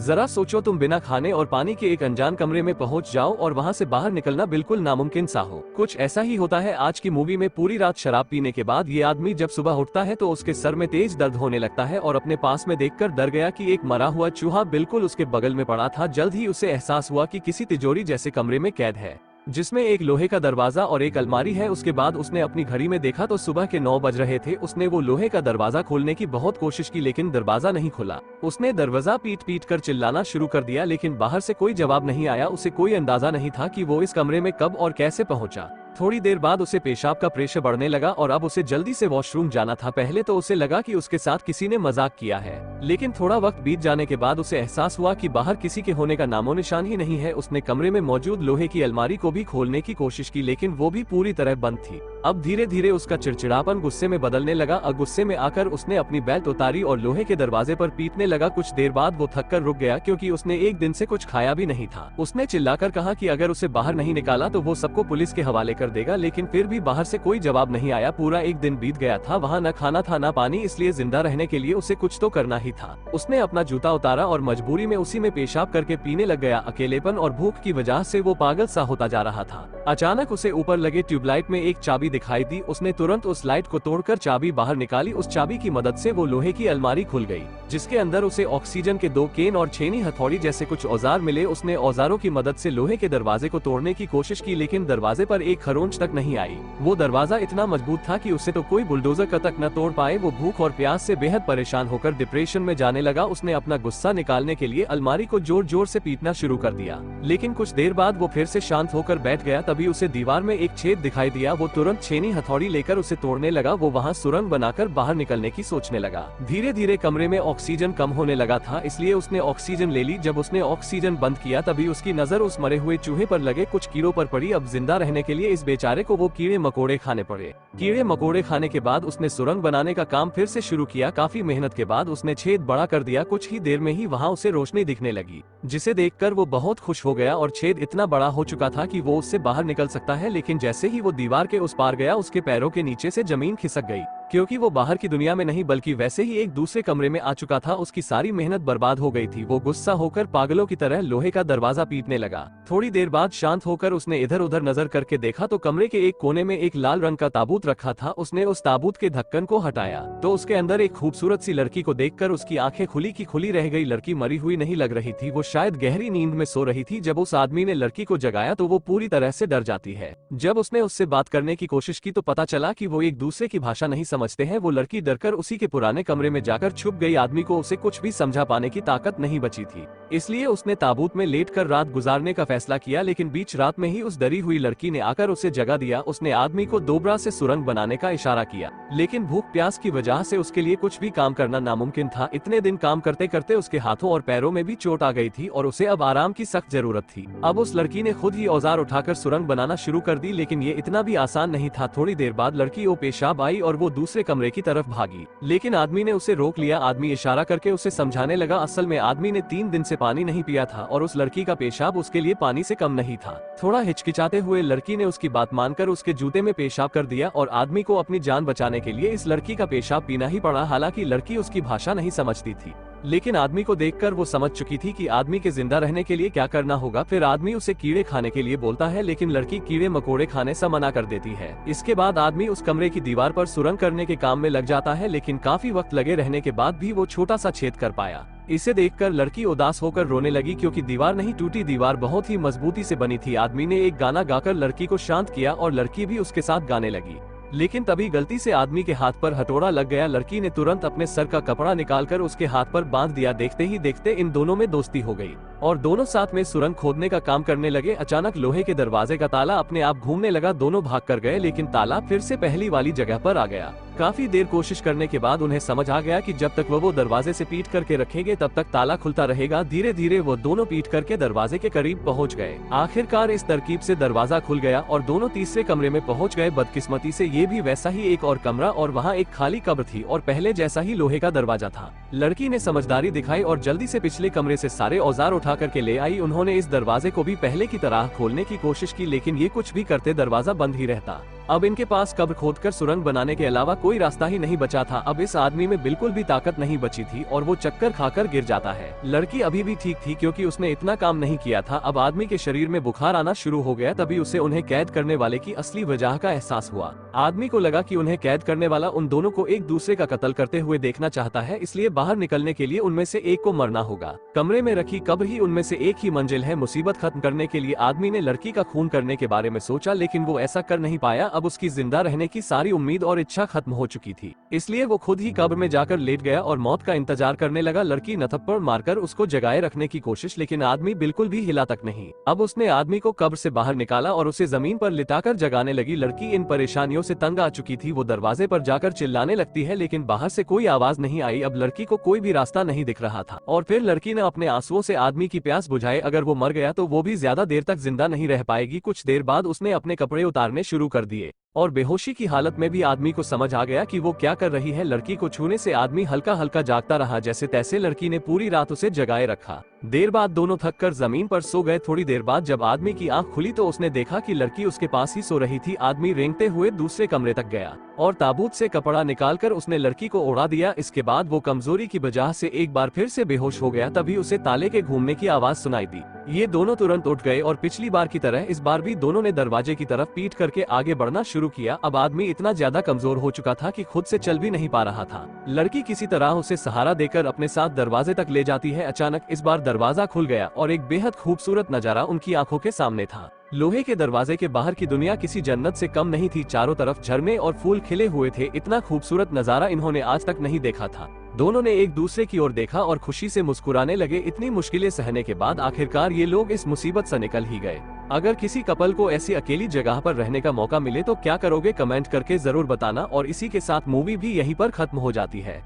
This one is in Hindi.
जरा सोचो, तुम बिना खाने और पानी के एक अनजान कमरे में पहुंच जाओ और वहां से बाहर निकलना बिल्कुल नामुमकिन सा हो। कुछ ऐसा ही होता है आज की मूवी में। पूरी रात शराब पीने के बाद ये आदमी जब सुबह उठता है तो उसके सर में तेज दर्द होने लगता है और अपने पास में देखकर डर गया कि एक मरा हुआ चूहा बिल्कुल उसके बगल में पड़ा था। जल्द ही उसे एहसास हुआ कि किसी तिजोरी जैसे कमरे में कैद है जिसमें एक लोहे का दरवाजा और एक अलमारी है। उसके बाद उसने अपनी घड़ी में देखा तो सुबह के 9 बज रहे थे। उसने वो लोहे का दरवाजा खोलने की बहुत कोशिश की लेकिन दरवाजा नहीं खुला। उसने दरवाजा पीट पीट कर चिल्लाना शुरू कर दिया लेकिन बाहर से कोई जवाब नहीं आया। उसे कोई अंदाजा नहीं था कि वो इस कमरे में कब और कैसे पहुंचा। थोड़ी देर बाद उसे पेशाब का प्रेशर बढ़ने लगा और अब उसे जल्दी से वॉशरूम जाना था। पहले तो उसे लगा कि उसके साथ किसी ने मजाक किया है, लेकिन थोड़ा वक्त बीत जाने के बाद उसे एहसास हुआ कि बाहर किसी के होने का नामो निशान ही नहीं है। उसने कमरे में मौजूद लोहे की अलमारी को भी खोलने की कोशिश की लेकिन वो भी पूरी तरह बंद थी। अब धीरे धीरे उसका चिड़चिड़ापन गुस्से में बदलने लगा। गुस्से में आकर उसने अपनी बेल्ट उतारी और लोहे के दरवाजे पर पीटने लगा। कुछ देर बाद वो थककर रुक गया क्योंकि उसने एक दिन से कुछ खाया भी नहीं था। उसने चिल्लाकर कहा कि अगर उसे बाहर नहीं निकाला तो वो सबको पुलिस के हवाले कर देगा, लेकिन फिर भी बाहर से कोई जवाब नहीं आया। पूरा एक दिन बीत गया था, वहाँ न खाना था न पानी, इसलिए जिंदा रहने के लिए उसे कुछ तो करना ही था। उसने अपना जूता उतारा और मजबूरी में उसी में पेशाब करके पीने लग गया। अकेलेपन और भूख की वजह से वो पागल सा होता जा रहा था। अचानक उसे ऊपर लगे ट्यूबलाइट में एक चाबी दिखाई दी। उसने तुरंत उस लाइट को तोड़कर चाबी बाहर निकाली। उस चाबी की मदद से वो लोहे की अलमारी खुल गई जिसके अंदर उसे ऑक्सीजन के 2 केन और छेनी हथौड़ी जैसे कुछ औजार मिले। उसने औजारों की मदद से लोहे के दरवाजे को तोड़ने की कोशिश की लेकिन दरवाजे पर एक खरोंच तक नहीं आई। वो दरवाजा इतना मजबूत था कि उसे तो कोई बुलडोजर का तक न तोड़ पाए। वो भूख और प्यास से बेहद परेशान होकर डिप्रेशन में जाने लगा। उसने अपना गुस्सा निकालने के लिए अलमारी को जोर जोर से पीटना शुरू कर दिया, लेकिन कुछ देर बाद वो फिर से शांत होकर बैठ गया। तभी उसे दीवार में एक छेद दिखाई दिया। वो तुरंत छेनी हथौड़ी लेकर उसे तोड़ने लगा। वो वहाँ सुरंग बनाकर बाहर निकलने की सोचने लगा। धीरे धीरे कमरे में ऑक्सीजन कम होने लगा था, इसलिए उसने ऑक्सीजन ले ली। जब उसने ऑक्सीजन बंद किया तभी उसकी नजर उस मरे हुए चूहे पर लगे कुछ कीड़ों पर पड़ी। अब जिंदा रहने के लिए इस बेचारे को वो कीड़े मकोड़े खाने पड़े। कीड़े मकोड़े खाने के बाद उसने सुरंग बनाने का काम फिर से शुरू किया। काफी मेहनत के बाद उसने छेद बड़ा कर दिया। कुछ ही देर में ही वहाँ उसे रोशनी दिखने लगी जिसे देखकर वो बहुत खुश हो गया और छेद इतना बड़ा हो चुका था कि वो उससे बाहर निकल सकता है। लेकिन जैसे ही वो दीवार के उस पार गया उसके पैरों के नीचे से जमीन खिसक गई क्योंकि वो बाहर की दुनिया में नहीं बल्कि वैसे ही एक दूसरे कमरे में आ चुका था। उसकी सारी मेहनत बर्बाद हो गई थी। वो गुस्सा होकर पागलों की तरह लोहे का दरवाजा पीटने लगा। थोड़ी देर बाद शांत होकर उसने इधर उधर नजर करके देखा तो कमरे के एक कोने में एक लाल रंग का ताबूत रखा था। उसने उस ताबूत के ढक्कन को हटाया तो उसके अंदर एक खूबसूरत सी लड़की को देखकर उसकी आंखें खुली की खुली रह गई। लड़की मरी हुई नहीं लग रही थी, वो शायद गहरी नींद में सो रही थी। जब उस आदमी ने लड़की को जगाया तो वो पूरी तरह से डर जाती है। जब उसने उससे बात करने की कोशिश की तो पता चला कि वो एक दूसरे की भाषा नहीं समझते हैं। वो लड़की डरकर उसी के पुराने कमरे में जाकर छुप गई। आदमी को उसे कुछ भी समझा पाने की ताकत नहीं बची थी, इसलिए उसने ताबूत में लेटकर रात गुजारने का फैसला किया। लेकिन बीच रात में ही उस डरी हुई लड़की ने आकर उसे जगा दिया। उसने आदमी को दोबारा से सुरंग बनाने का इशारा किया, लेकिन भूख प्यास की वजह से उसके लिए कुछ भी काम करना नामुमकिन था। इतने दिन काम करते करते उसके हाथों और पैरों में भी चोट आ गई थी और उसे अब आराम की सख्त जरूरत थी। अब उस लड़की ने खुद ही औजार उठाकर सुरंग बनाना शुरू कर दी, लेकिन ये इतना भी आसान नहीं था। थोड़ी देर बाद लड़की वो पेशाब आई और वो दूसरे कमरे की तरफ भागी, लेकिन आदमी ने उसे रोक लिया। आदमी इशारा करके उसे समझाने लगा। असल में आदमी ने 3 दिन से पानी नहीं पिया था और उस लड़की का पेशाब उसके लिए पानी से कम नहीं था। थोड़ा हिचकिचाते हुए लड़की ने उसकी बात मानकर उसके जूते में पेशाब कर दिया और आदमी को अपनी जान बचाने के लिए इस लड़की का पेशाब पीना ही पड़ा। हालांकि लड़की उसकी भाषा नहीं समझती थी, लेकिन आदमी को देखकर वो समझ चुकी थी कि आदमी के जिंदा रहने के लिए क्या करना होगा। फिर आदमी उसे कीड़े खाने के लिए बोलता है, लेकिन लड़की कीड़े मकोड़े खाने से मना कर देती है। इसके बाद आदमी उस कमरे की दीवार पर सुरंग करने के काम में लग जाता है, लेकिन काफी वक्त लगे रहने के बाद भी वो छोटा सा छेद कर पाया। इसे देखकर लड़की उदास होकर रोने लगी क्योंकि दीवार नहीं टूटी, दीवार बहुत ही मजबूती से बनी थी। आदमी ने एक गाना गाकर लड़की को शांत किया और लड़की भी उसके साथ गाने लगी, लेकिन तभी गलती से आदमी के हाथ पर हथौड़ा लग गया। लड़की ने तुरंत अपने सर का कपड़ा निकालकर उसके हाथ पर बांध दिया। देखते ही देखते इन दोनों में दोस्ती हो गई और दोनों साथ में सुरंग खोदने का काम करने लगे। अचानक लोहे के दरवाजे का ताला अपने आप घूमने लगा। दोनों भाग कर गए, लेकिन ताला फिर से पहली वाली जगह पर आ गया। काफी देर कोशिश करने के बाद उन्हें समझ आ गया कि जब तक वो दरवाजे से पीट करके रखेंगे तब तक ताला खुलता रहेगा। धीरे धीरे वो दोनों पीट करके दरवाजे के करीब पहुंच गए। आखिरकार इस तरकीब से दरवाजा खुल गया और दोनों तीसरे कमरे में पहुंच गए। बदकिस्मती से ये भी वैसा ही एक और कमरा और वहाँ एक खाली कब्र थी और पहले जैसा ही लोहे का दरवाजा था। लड़की ने समझदारी दिखाई और जल्दी से पिछले कमरे से सारे औजार उठा करके ले आई। उन्होंने इस दरवाजे को भी पहले की तरह खोलने की कोशिश की, लेकिन ये कुछ भी करते दरवाजा बंद ही रहता। अब इनके पास कब्र खोदकर सुरंग बनाने के अलावा कोई रास्ता ही नहीं बचा था। अब इस आदमी में बिल्कुल भी ताकत नहीं बची थी और वो चक्कर खाकर गिर जाता है। लड़की अभी भी ठीक थी क्योंकि उसने इतना काम नहीं किया था। अब आदमी के शरीर में बुखार आना शुरू हो गया, तभी उसे उन्हें कैद करने वाले की असली वजह का एहसास हुआ। आदमी को लगा कि उन्हें कैद करने वाला उन दोनों को एक दूसरे का कत्ल करते हुए देखना चाहता है, इसलिए बाहर निकलने के लिए उनमें से एक को मरना होगा। कमरे में रखी कब्र ही उनमें से एक ही मंजिल है। मुसीबत खत्म करने के लिए आदमी ने लड़की का खून करने के बारे में सोचा, लेकिन वो ऐसा कर नहीं पाया। अब उसकी जिंदा रहने की सारी उम्मीद और इच्छा खत्म हो चुकी थी, इसलिए वो खुद ही कब्र में जाकर लेट गया और मौत का इंतजार करने लगा। लड़की न थप्पड़ मारकर उसको जगाए रखने की कोशिश, लेकिन आदमी बिल्कुल भी हिला तक नहीं। अब उसने आदमी को कब्र से बाहर निकाला और उसे जमीन पर लिटाकर जगाने लगी। लड़की इन परेशानियों से तंग आ चुकी थी। वो दरवाजे पर जाकर चिल्लाने लगती है, लेकिन बाहर से कोई आवाज नहीं आई। अब लड़की को कोई भी रास्ता नहीं दिख रहा था और फिर लड़की ने अपने आंसुओं से आदमी की प्यास बुझाई। अगर वो मर गया तो वो भी ज्यादा देर तक जिंदा नहीं रह पाएगी। कुछ देर बाद उसने अपने कपड़े उतारने शुरू कर दिए और बेहोशी की हालत में भी आदमी को समझ आ गया कि वो क्या कर रही है। लड़की को छूने से आदमी हल्का हल्का जागता रहा। जैसे तैसे लड़की ने पूरी रात उसे जगाए रखा। देर बाद दोनों थक कर जमीन पर सो गए। थोड़ी देर बाद जब आदमी की आंख खुली तो उसने देखा कि लड़की उसके पास ही सो रही थी। आदमी रेंगते हुए दूसरे कमरे तक गया और ताबूत से कपड़ा निकालकर उसने लड़की को उड़ा दिया। इसके बाद वो कमजोरी की वजह से एक बार फिर से बेहोश हो गया। तभी उसे ताले के घूमने की आवाज सुनाई दी। ये दोनों तुरंत उठ गए और पिछली बार की तरह इस बार भी दोनों ने दरवाजे की तरफ पीठ करके आगे बढ़ना शुरू किया। अब आदमी इतना ज्यादा कमजोर हो चुका था कि खुद से चल भी नहीं पा रहा था। लड़की किसी तरह उसे सहारा देकर अपने साथ दरवाजे तक ले जाती है। अचानक इस बार दरवाजा खुल गया और एक बेहद खूबसूरत नजारा उनकी आंखों के सामने था। लोहे के दरवाजे के बाहर की दुनिया किसी जन्नत से कम नहीं थी। चारों तरफ झरने और फूल खिले हुए थे। इतना खूबसूरत नजारा इन्होंने आज तक नहीं देखा था। दोनों ने एक दूसरे की ओर देखा और खुशी से मुस्कुराने लगे। इतनी मुश्किलें सहने के बाद आखिरकार ये लोग इस मुसीबत से निकल ही गए। अगर किसी कपल को ऐसी अकेली जगह पर रहने का मौका मिले तो क्या करोगे, कमेंट करके जरूर बताना। और इसी के साथ मूवी भी यहीं पर खत्म हो जाती है।